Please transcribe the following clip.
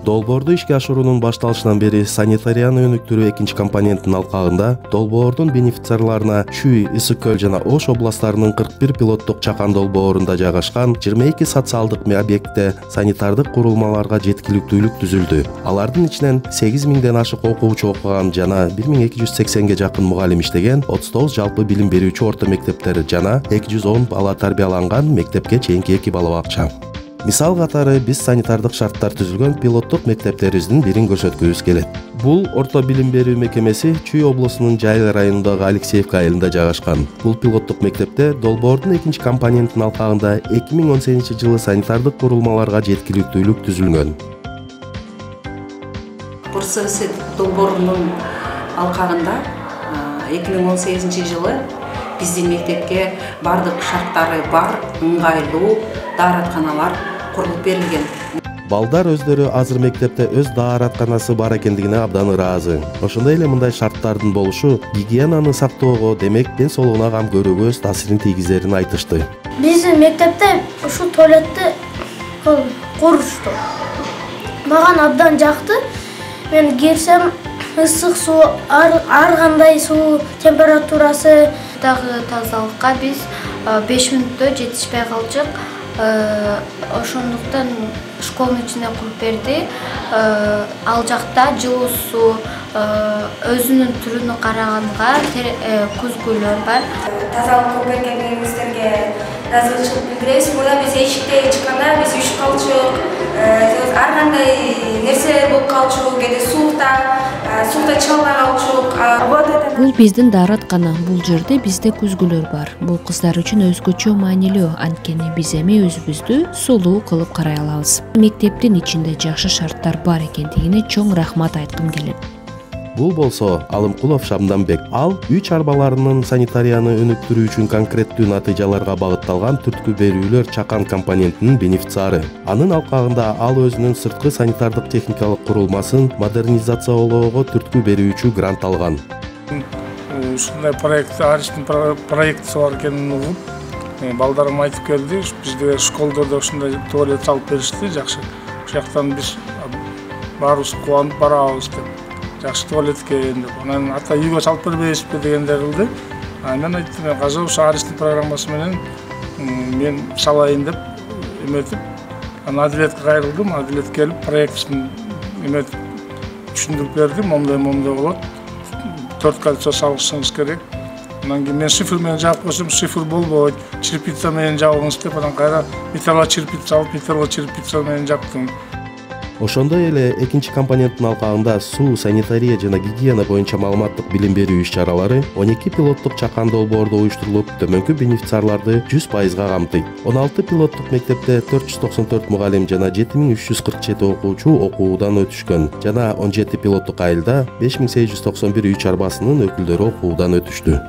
Долбоорду ишке ашыруунун башталышынан бери санитарияны өнүктүрүү экинчи компоненттин алкагында долбоордун бенефициарларына Чүй, Ысык көл жана Ош областтарынын 41 пилоттук чакан долбоорунда жайгашкан 22 социалдык объектте санитардык курулмаларга жеткиликтүүлүк түзүлдү. Алардын ичинен 8000ден ашык окуучу окуган жана 1280ге жакын мугалим иштеген 39 жалпы билим берүүчү орто мектептер жана 210 бала тарбияланган мектепке чейинки 2 бала бакча. Мисал катары биз санитардык шарттар түзүлгөн пилоттук мектептерибиздин бирин көрсөткүбүз келет. Бул орто билим берүү мекемеси Чүй облусунун Жайыл районундагы Алексеевка айылында жайгашкан. Бул пилоттук мектепте долбоордун экинчи компоненттин алкагында 2018-жылы санитардык курулмаларга жеткиликтүүлүк түзүлгөн. ПРСС долбоорунун алкагында 2018-жылы биздин мектепке бардык шарттары бар, ыңгайлуу дааратканалар курулуп берилген. Балдар өздөрү азыр мектепте өз дааратканасы бар экендигине абдан ыраазы. Ошондой эле мындай шарттардын болушу гигиенаны сактоого, демек ден соолугуна кам көрүүгө өз таасирин тийгизерин айтышты. Биздин мектепте ушул туалетти курушту. Мага абдан жакты. Мен кирсем ысык суу, ар кандай суу температурасы дагы тазалыкка биз 5 мүнөттө жетишпей калчык. Ошондуктан школдун ичине куруп берди. Ал жакта жылуу суу, өзүнүн түрүнө караганга күзгүлөр бар. Тазалык кылып бергениңиздерге ыраазычылык билдиребиз. Мына биз эшикте чыкканда биз үчүп калчук. Ар кандай нерселер болуп калчу, кээде суукта чыга албай калчук. Бул биздин даараткана. Бул жерде бизде күзгүлөр бар. Бул кыздар үчүн өзгөчө маанилүү, анткени биз эми өзүбүздү сулуу кылып карай алабыз. Мектептин ичинде жакшы шарттар бар экендигине чоң рахмат айткым келет. Бул болсо Алымкулов Шамданбек. Ал үй чарбаларынын санитарияны өнүктүрүү үчүн конкреттүү натыйжаларга багытталган түрткү берүүлөр чакан компонентинин бенефициары. Анын алкагында ал өзүнүн сырткы санитардык техникалык курулмасын модернизациялоого түрткү берүүчү грант алган. Ушундай проекттин проектisi бар экенин угуп, балдарым айтып келди. Бизде школдо да ушундай туалет салып беришти, жакшы. Ошол жактан биз баарыбыз кубанып барабыз деп. Жакшы туалетке энд анан ата үйгө салып бербейсизби дегендер кылды. Мен айттым, мен казыр ушу Аристин программасы менен мен салайын деп эметип, анан Адилетке кайрылдым. Адилет келип проектин эметип түшүндүрүп берди, момундай болот. 4 кольцо салышыңыз керек. Анан кийин мен шифр менен жаап койсом, шифр болбойт. Черпица менен жабыңыз деп, анан кайра металлочерпица алып, металлочерпица менен жаптым. Ошондой эле экинчи компоненттин алкагында суу, санитария жана гигиена боюнча маалыматтык билим берүү иш-чаралары 12 пилоттук чакан долбоордо уюштурулуп, төмөнкү бенефициарларды 100%га камтыйт. 16 пилоттук мектепте 494 мугалим жана 7347 окуучу окуудан өтүшкөн жана 17 пилоттук айылда 5891 үй чарбасынын өкүлдөрү окуудан өтүштү.